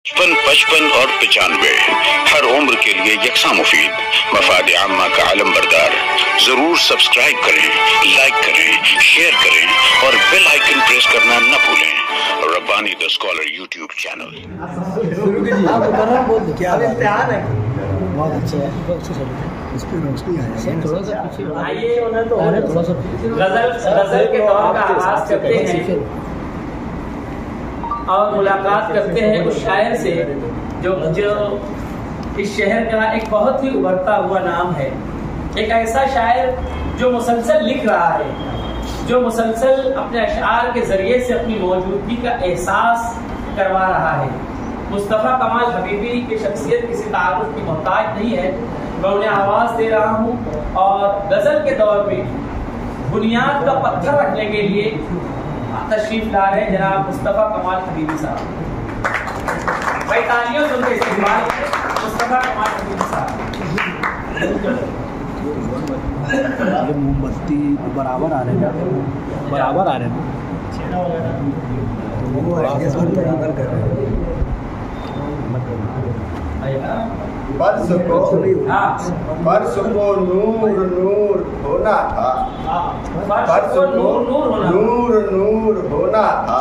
55 और 95 हर उम्र के लिए यकसा मुफीद, मफाद आम्मा का आलम बरदार। जरूर सब्सक्राइब करें, लाइक करें, शेयर करें और बेल आइकन प्रेस करना न भूलें। Rabbani the scholar YouTube channel. बहुत अच्छा है, थोड़ा सा पीछे आइए, थोड़ा सा गजल के दौर का आगाज करते हैं और मुलाकात करते हैं उस शायर से जो इस शहर का एक बहुत ही उभरता हुआ नाम है। एक ऐसा शायर जो मुसलसल लिख रहा है, जो मुसलसल अपने अशआर के जरिए से अपनी मौजूदगी का एहसास करवा रहा है। मुस्तफ़ा कमाल हबीबी की शख्सियत किसी तारुफ की मोहताज नहीं है। मैं उन्हें आवाज़ दे रहा हूँ और गज़ल के दौर में बुनियाद का पत्थर रखने के लिए तशरीफ ला रहे हैं जनाब मुस्तफ़ा कमाल हबीबी साहब। भाई तालियों से उनका इस्तेमाल मुस्तफ़ा कमाल हबीबी साहब। मोमबत्ती बराबर आ रहे हैं, बराबर आ रहे हैं। फर्श को नूर नूर होना था, फर्श को नूर नूर होना था,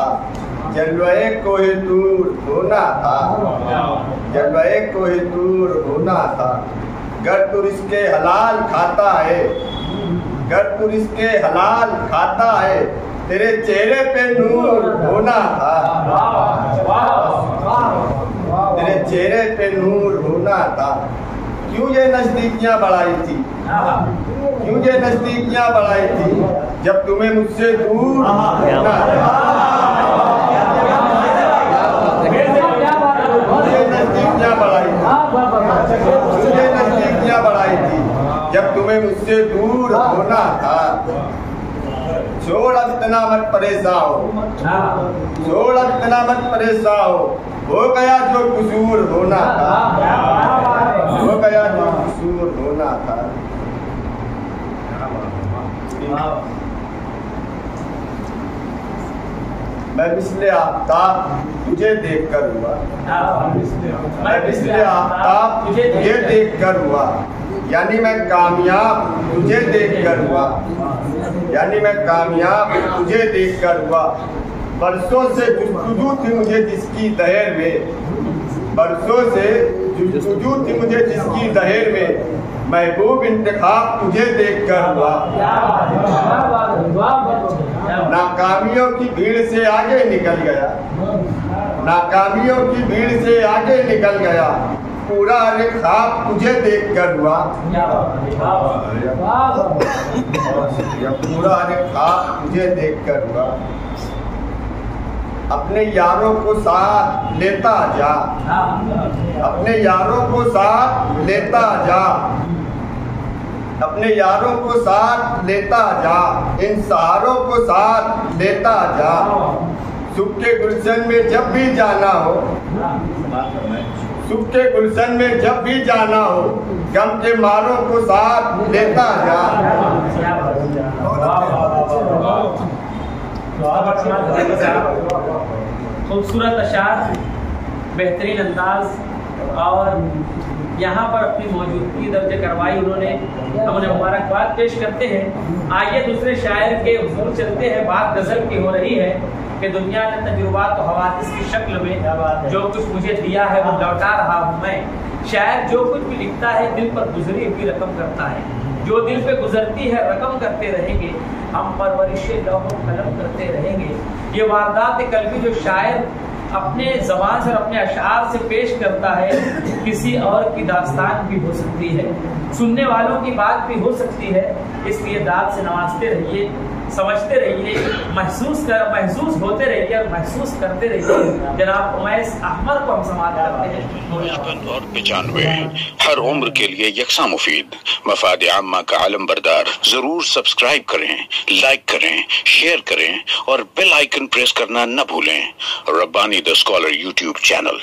जलवे कोहिनूर होना था, जलवे कोहिनूर होना था। गर तू इसके हलाल खाता है, गर तू इसके हलाल खाता है, तेरे चेहरे पे नूर होना था, तेरे चेहरे पे नूर होना था। क्यों ये नजदीकियां बढ़ाई थी, क्यों ये नजदीकियां बढ़ाई थी, जब तुम्हें मुझसे दूर होना था। मुझे नजदीकियां बढ़ाई थी, मुझे नजदीकियां बढ़ाई थी, जब तुम्हें मुझसे दूर होना था। छोड़ अब इतना मत परेशान हो, छोड़ अब इतना मत परेशान हो गया जो कसूर होना था, हो गया जो कसूर होना था। मैं मिसले आफ्ताब तुझे देखकर हुआ, मैं मिसले आफ्ताब तुझे देखकर हुआ, यानी मैं कामयाब तुझे देखकर हुआ, यानी मैं कामयाब तुझे देखकर हुआ। बरसों से जुस्तजू थी मुझे जिसकी दहेर में, बरसों से जुस्तजू थी मुझे जिसकी दहेर में, महबूब इंतखाब तुझे देखकर हुआ। नाकामियों की भीड़ से आगे निकल गया, नाकामियों की भीड़ से आगे निकल गया, पूरा ख्वाब तुझे देखकर हुआ, पूरा ख्वाब तुझे देखकर हुआ। अपने यारों को साथ लेता जा, अपने यारों को साथ लेता जा, अपने यारों को साथ लेता जा, इन सहारों को साथ लेता जा। सुख के गुलशन में जब भी जाना हो, सुख के गुलशन में जब भी जाना हो, गम के मारों को साथ लेता जा। खूबसूरत अशार, बेहतरीन अंदाज और यहाँ पर अपनी मौजूदगी दर्ज करवाई उन्होंने, हम उन्हें मुबारकबाद पेश करते हैं। आइए दूसरे शायर के हुजूर चलते हैं। बात गजल की हो रही है कि दुनिया ने तजुर्बात तो हवादिस की शक्ल में जो कुछ मुझे दिया है वो लौटा रहा हूँ मैं। शायर जो कुछ भी लिखता है दिल पर गुजरी हुई रकम करता है, जो दिल पे गुजरती है रकम करते रहेंगे, हम परवरिश लौह कलम करते रहेंगे। ये वारदात कल्बी जो शायर अपने जबान से अपने अशार से पेश करता है, किसी और की दास्तान भी हो सकती है, सुनने वालों की बात भी हो सकती है। इसलिए दाद से नवाजते रहिए, समझते रहिए, महसूस होते रहिए और महसूस करते रहिए। जनाब उमैस अहमद को हम समाप्त करते हैं। 55 और 95 हर उम्र के लिए यकसा मुफीद, मफाद आम्मा का आलम बरदार। जरूर सब्सक्राइब करें, लाइक करें, शेयर करें और बेल आइकन प्रेस करना न भूलें। Rabbani the scholar YouTube channel.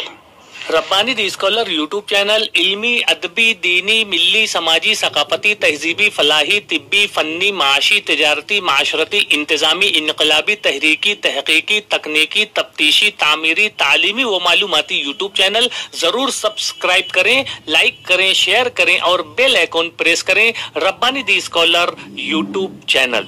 Rabbani the scholar YouTube channel इल्मी, अदबी, दीनी, मिल्ली, समाजी, सकाफती, तहजीबी, फलाही, तिब्बी, फन्नी, माशी, तिजारती, माशरती, इंतजामी, इनकलाबी, तहरीकी, तहकीकी, तकनीकी, तफ्तीशी, तामीरी, तालीमी व मालूमाती यूट्यूब चैनल जरूर सब्सक्राइब करें, लाइक करें, शेयर करें और बेल आइकॉन प्रेस करें। Rabbani the scholar YouTube channel.